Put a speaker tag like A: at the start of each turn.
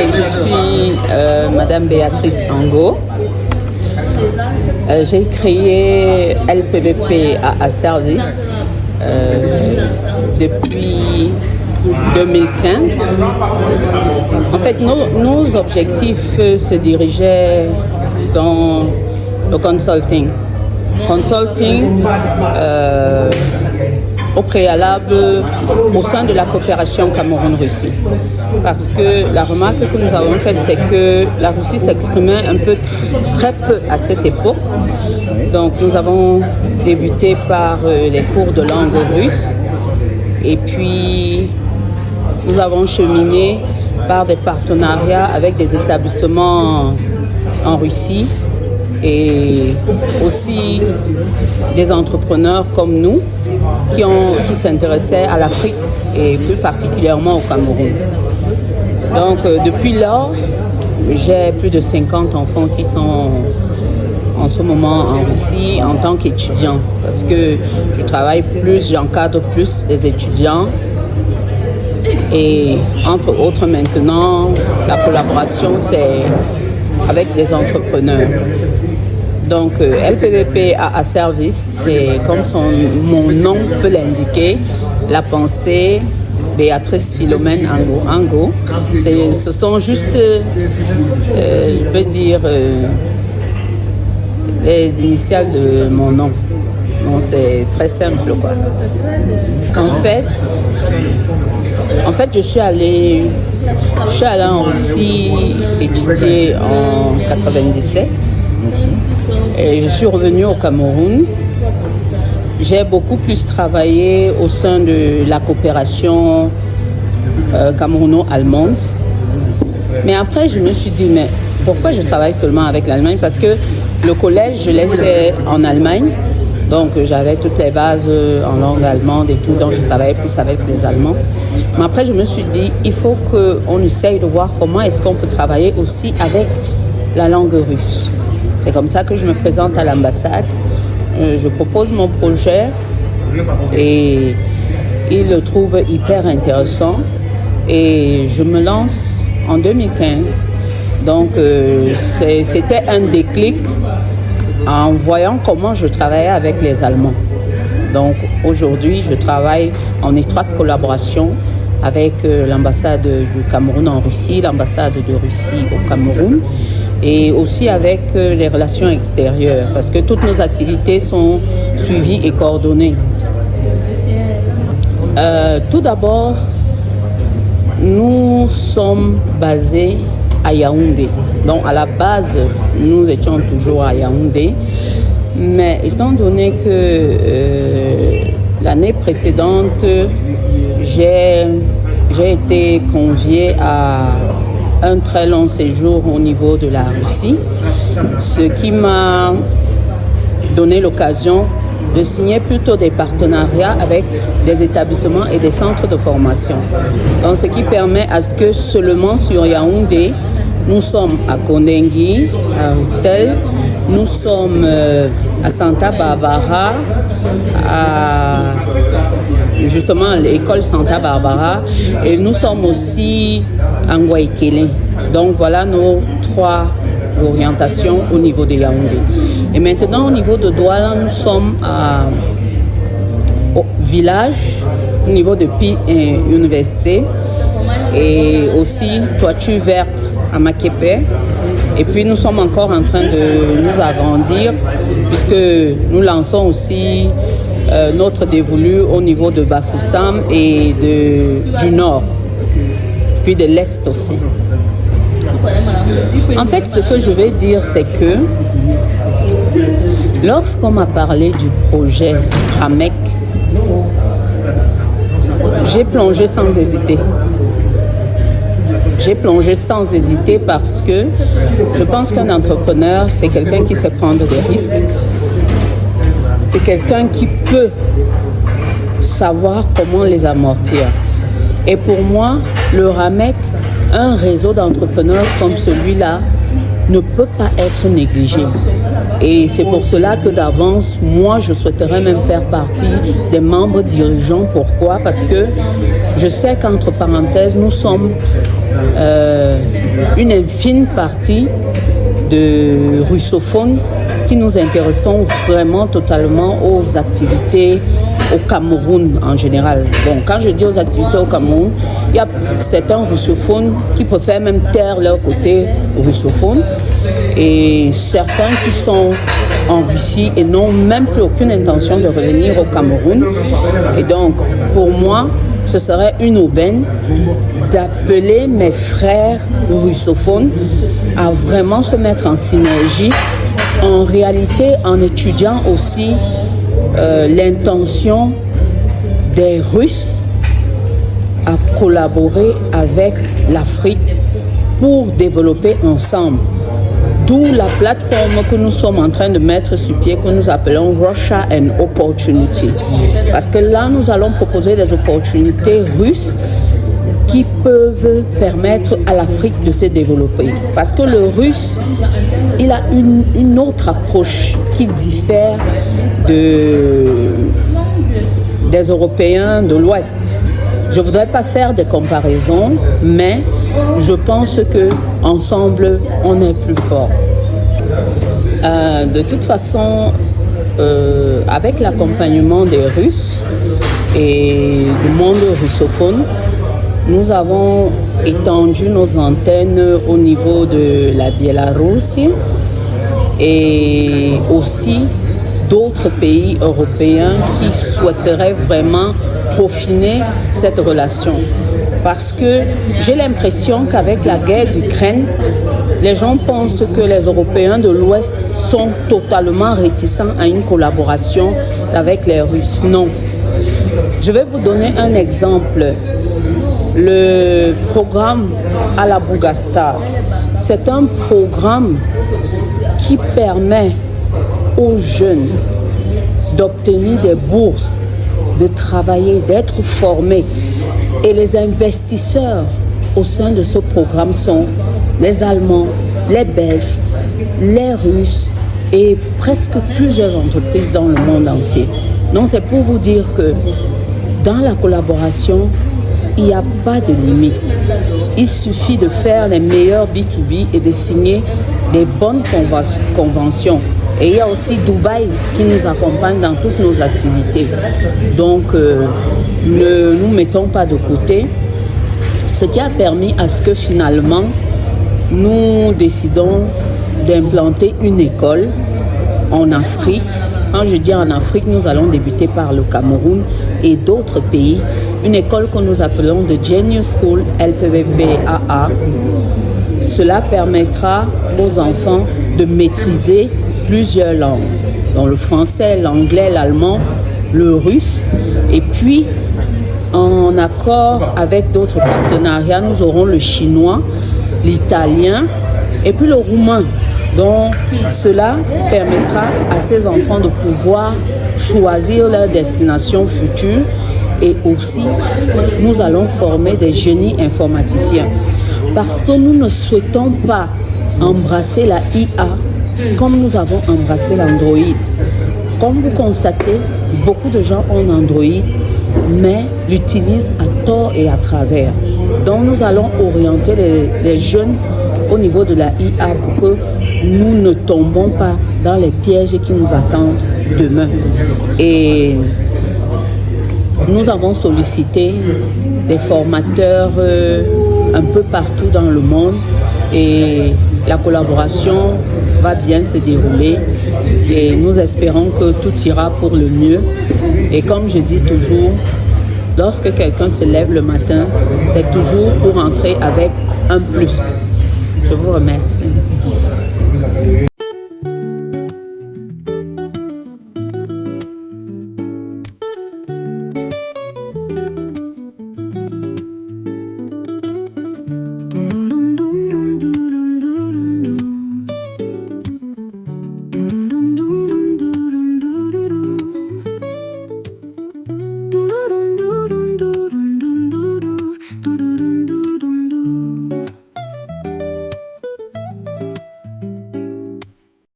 A: je suis Madame Béatrice Ango. J'ai créé LPVP à Service depuis 2015. En fait, nos objectifs se dirigeaient dans le consulting. Au préalable au sein de la coopération Cameroun-Russie. Parce que la remarque que nous avons faite, c'est que la Russie s'exprimait un peu, très peu à cette époque. Donc nous avons débuté par les cours de langue russe et puis nous avons cheminé par des partenariats avec des établissements en Russie et aussi des entrepreneurs comme nous qui s'intéressaient à l'Afrique et plus particulièrement au Cameroun. Donc depuis lors, j'ai plus de 50 enfants qui sont en ce moment en Russie en tant qu'étudiants parce que je travaille plus, j'encadre plus des étudiants et entre autres maintenant, la collaboration c'est avec des entrepreneurs. Donc LPVP à Service, c'est comme mon nom peut l'indiquer, la pensée Béatrice Philomène Ango. Ce sont juste, je peux dire, les initiales de mon nom. Donc c'est très simple quoi. En fait, je suis allée en Russie étudier en 97. Et je suis revenue au Cameroun. J'ai beaucoup plus travaillé au sein de la coopération camerouno-allemande. Mais après, je me suis dit, mais pourquoi je travaille seulement avec l'Allemagne? Parce que le collège, je l'ai fait en Allemagne. Donc, j'avais toutes les bases en langue allemande et tout. Donc, je travaillais plus avec les Allemands. Mais après, je me suis dit, il faut qu'on essaye de voir comment est-ce qu'on peut travailler aussi avec la langue russe. C'est comme ça que je me présente à l'ambassade. Je propose mon projet et ils le trouvent hyper intéressant. Et je me lance en 2015. Donc, c'était un déclic en voyant comment je travaillais avec les Allemands. Donc, aujourd'hui, je travaille en étroite collaboration avec l'ambassade du Cameroun en Russie, l'ambassade de Russie au Cameroun, et aussi avec les relations extérieures, parce que toutes nos activités sont suivies et coordonnées. Tout d'abord, nous sommes basés à Yaoundé. Donc à la base, nous étions toujours à Yaoundé, mais étant donné que l'année précédente, j'ai été conviée à un très long séjour au niveau de la Russie, ce qui m'a donné l'occasion de signer plutôt des partenariats avec des établissements et des centres de formation. Donc, ce qui permet à ce que seulement sur Yaoundé, nous sommes à Kondengui, à Rustel, nous sommes à Santa Barbara, justement à l'école Santa Barbara, et nous sommes aussi à Ngwaikele. Donc voilà nos 3 orientations au niveau de Yaoundé. Et maintenant au niveau de Douala, nous sommes au village, au niveau de Pi Université, et aussi toiture verte à Makepe. Et puis nous sommes encore en train de nous agrandir puisque nous lançons aussi notre dévolu au niveau de Bafoussam et du nord, puis de l'est aussi. En fait, ce que je vais dire, c'est que lorsqu'on m'a parlé du projet Ramek, j'ai plongé sans hésiter. J'ai plongé sans hésiter parce que je pense qu'un entrepreneur, c'est quelqu'un qui sait prendre des risques. C'est quelqu'un qui peut savoir comment les amortir. Et pour moi, le Ramek, un réseau d'entrepreneurs comme celui-là, ne peut pas être négligé. Et c'est pour cela que d'avance, moi, je souhaiterais même faire partie des membres dirigeants. Pourquoi? Parce que je sais qu'entre parenthèses, nous sommes une infime partie de russophones qui nous intéressons vraiment totalement aux activités au Cameroun en général. Bon, quand je dis aux activités au Cameroun, il y a certains russophones qui préfèrent même taire leur côté russophone et certains qui sont en Russie et n'ont même plus aucune intention de revenir au Cameroun. Et donc, pour moi, ce serait une aubaine d'appeler mes frères russophones à vraiment se mettre en synergie, en réalité en étudiant aussi l'intention des Russes à collaborer avec l'Afrique pour développer ensemble. D'où la plateforme que nous sommes en train de mettre sur pied, que nous appelons Russia and Opportunity. Parce que là, nous allons proposer des opportunités russes qui peuvent permettre à l'Afrique de se développer. Parce que le russe, il a une autre approche qui diffère des Européens de l'Ouest. Je ne voudrais pas faire des comparaisons, mais je pense qu'ensemble, on est plus fort. De toute façon, avec l'accompagnement des Russes et du monde russophone, nous avons étendu nos antennes au niveau de la Biélorussie et aussi d'autres pays européens qui souhaiteraient vraiment peaufiner cette relation. Parce que j'ai l'impression qu'avec la guerre d'Ukraine, les gens pensent que les Européens de l'Ouest sont totalement réticents à une collaboration avec les Russes. Non. Je vais vous donner un exemple. Le programme à la Bougastar, c'est un programme qui permet aux jeunes d'obtenir des bourses, de travailler, d'être formés. Et les investisseurs au sein de ce programme sont les Allemands, les Belges, les Russes et presque plusieurs entreprises dans le monde entier. Donc c'est pour vous dire que dans la collaboration, il n'y a pas de limite. Il suffit de faire les meilleurs B2B et de signer des bonnes conventions. Et il y a aussi Dubaï qui nous accompagne dans toutes nos activités. Donc, ne nous mettons pas de côté. Ce qui a permis à ce que finalement, nous décidons d'implanter une école en Afrique. Quand je dis en Afrique, nous allons débuter par le Cameroun et d'autres pays. Une école que nous appelons The Genius School LPBBAA. Cela permettra aux enfants de maîtriser plusieurs langues, dont le français, l'anglais, l'allemand, le russe. Et puis, en accord avec d'autres partenariats, nous aurons le chinois, l'italien et puis le roumain. Donc, cela permettra à ces enfants de pouvoir choisir leur destination future. Et aussi, nous allons former des génies informaticiens. Parce que nous ne souhaitons pas embrasser la IA comme nous avons embrassé l'Android. Comme vous constatez, beaucoup de gens ont Android, mais l'utilisent à tort et à travers. Donc nous allons orienter les jeunes au niveau de la IA pour que nous ne tombons pas dans les pièges qui nous attendent demain. Et nous avons sollicité des formateurs un peu partout dans le monde et la collaboration va bien se dérouler et nous espérons que tout ira pour le mieux. Et comme je dis toujours, lorsque quelqu'un se lève le matin, c'est toujours pour entrer avec un plus. Je vous remercie.